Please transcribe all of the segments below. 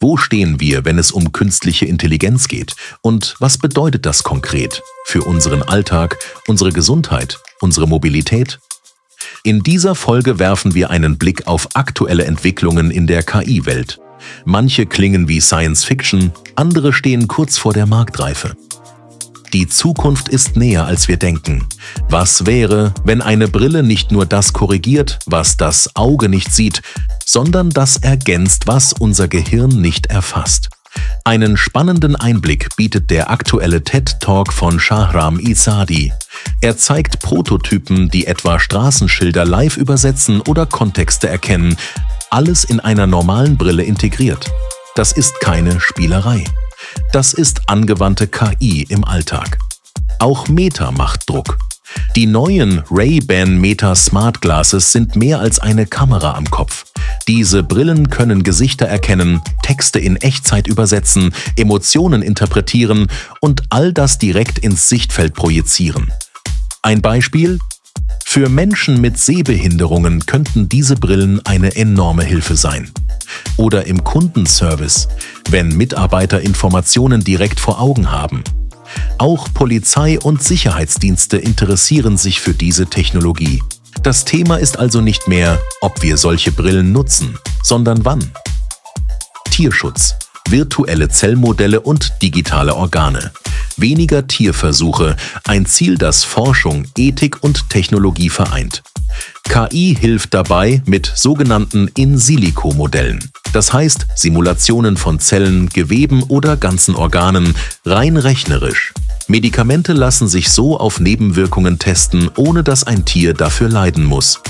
Wo stehen wir, wenn es um künstliche Intelligenz geht? Und was bedeutet das konkret für unseren Alltag, unsere Gesundheit, unsere Mobilität? In dieser Folge werfen wir einen Blick auf aktuelle Entwicklungen in der KI-Welt. Manche klingen wie Science Fiction, andere stehen kurz vor der Marktreife. Die Zukunft ist näher, als wir denken. Was wäre, wenn eine Brille nicht nur das korrigiert, was das Auge nicht sieht, sondern das ergänzt, was unser Gehirn nicht erfasst? Einen spannenden Einblick bietet der aktuelle TED-Talk von Shahram Izadi. Er zeigt Prototypen, die etwa Straßenschilder live übersetzen oder Kontexte erkennen, alles in einer normalen Brille integriert. Das ist keine Spielerei. Das ist angewandte KI im Alltag. Auch Meta macht Druck. Die neuen Ray-Ban Meta Smart Glasses sind mehr als eine Kamera am Kopf. Diese Brillen können Gesichter erkennen, Texte in Echtzeit übersetzen, Emotionen interpretieren und all das direkt ins Sichtfeld projizieren. Ein Beispiel? Für Menschen mit Sehbehinderungen könnten diese Brillen eine enorme Hilfe sein. Oder im Kundenservice, wenn Mitarbeiter Informationen direkt vor Augen haben. Auch Polizei und Sicherheitsdienste interessieren sich für diese Technologie. Das Thema ist also nicht mehr, ob wir solche Brillen nutzen, sondern wann. Tierschutz, virtuelle Zellmodelle und digitale Organe. Weniger Tierversuche, ein Ziel, das Forschung, Ethik und Technologie vereint. KI hilft dabei mit sogenannten In-Silico-Modellen. Das heißt Simulationen von Zellen, Geweben oder ganzen Organen, rein rechnerisch. Medikamente lassen sich so auf Nebenwirkungen testen, ohne dass ein Tier dafür leiden muss.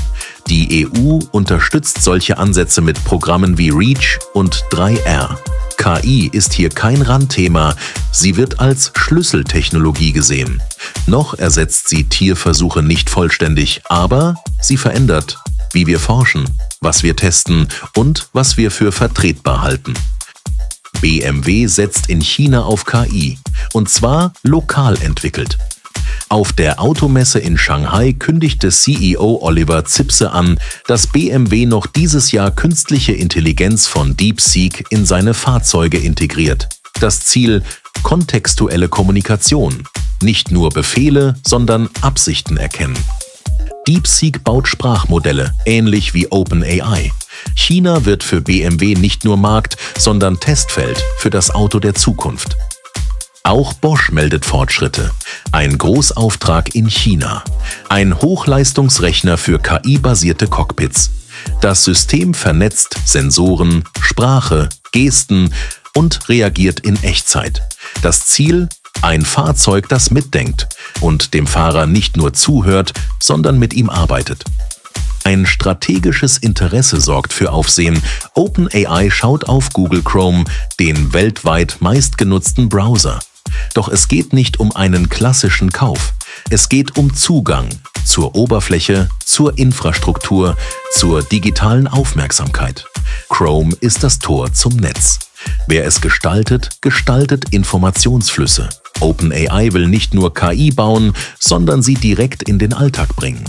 Die EU unterstützt solche Ansätze mit Programmen wie REACH und 3R. KI ist hier kein Randthema, sie wird als Schlüsseltechnologie gesehen. Noch ersetzt sie Tierversuche nicht vollständig, aber sie verändert, wie wir forschen, was wir testen und was wir für vertretbar halten. BMW setzt in China auf KI, und zwar lokal entwickelt. Auf der Automesse in Shanghai kündigte CEO Oliver Zipse an, dass BMW noch dieses Jahr künstliche Intelligenz von DeepSeek in seine Fahrzeuge integriert. Das Ziel: kontextuelle Kommunikation. Nicht nur Befehle, sondern Absichten erkennen. DeepSeek baut Sprachmodelle, ähnlich wie OpenAI. China wird für BMW nicht nur Markt, sondern Testfeld für das Auto der Zukunft. Auch Bosch meldet Fortschritte. Ein Großauftrag in China. Ein Hochleistungsrechner für KI-basierte Cockpits. Das System vernetzt Sensoren, Sprache, Gesten und reagiert in Echtzeit. Das Ziel: ein Fahrzeug, das mitdenkt und dem Fahrer nicht nur zuhört, sondern mit ihm arbeitet. Ein strategisches Interesse sorgt für Aufsehen. OpenAI schaut auf Google Chrome, den weltweit meistgenutzten Browser. Doch es geht nicht um einen klassischen Kauf. Es geht um Zugang zur Oberfläche, zur Infrastruktur, zur digitalen Aufmerksamkeit. Chrome ist das Tor zum Netz. Wer es gestaltet, gestaltet Informationsflüsse. OpenAI will nicht nur KI bauen, sondern sie direkt in den Alltag bringen.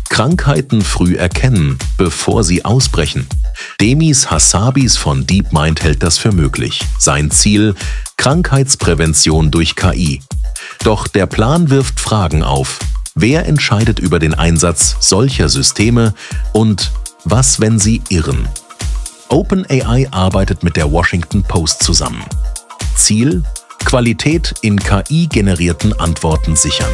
Krankheiten früh erkennen, bevor sie ausbrechen. Demis Hassabis von DeepMind hält das für möglich. Sein Ziel: Krankheitsprävention durch KI. Doch der Plan wirft Fragen auf. Wer entscheidet über den Einsatz solcher Systeme und was, wenn sie irren? OpenAI arbeitet mit der Washington Post zusammen. Ziel: Qualität in KI-generierten Antworten sichern.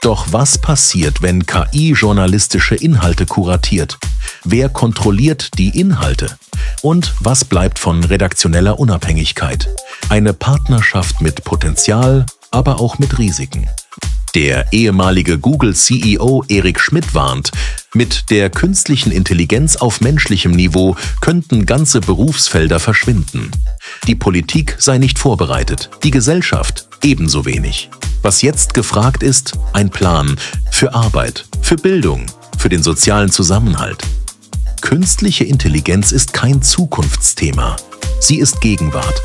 Doch was passiert, wenn KI journalistische Inhalte kuratiert? Wer kontrolliert die Inhalte? Und was bleibt von redaktioneller Unabhängigkeit? Eine Partnerschaft mit Potenzial, aber auch mit Risiken. Der ehemalige Google-CEO Eric Schmidt warnt, mit der künstlichen Intelligenz auf menschlichem Niveau könnten ganze Berufsfelder verschwinden. Die Politik sei nicht vorbereitet, die Gesellschaft ebenso wenig. Was jetzt gefragt ist: ein Plan für Arbeit, für Bildung, für den sozialen Zusammenhalt. Künstliche Intelligenz ist kein Zukunftsthema. Sie ist Gegenwart.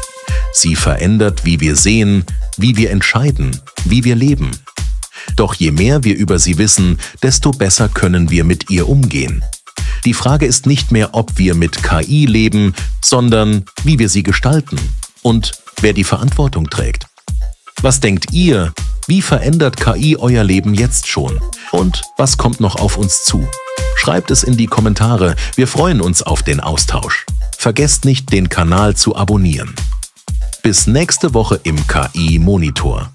Sie verändert, wie wir sehen, wie wir entscheiden, wie wir leben. Doch je mehr wir über sie wissen, desto besser können wir mit ihr umgehen. Die Frage ist nicht mehr, ob wir mit KI leben, sondern wie wir sie gestalten und wer die Verantwortung trägt. Was denkt ihr? Wie verändert KI euer Leben jetzt schon? Und was kommt noch auf uns zu? Schreibt es in die Kommentare, wir freuen uns auf den Austausch. Vergesst nicht, den Kanal zu abonnieren. Bis nächste Woche im KI-Monitor.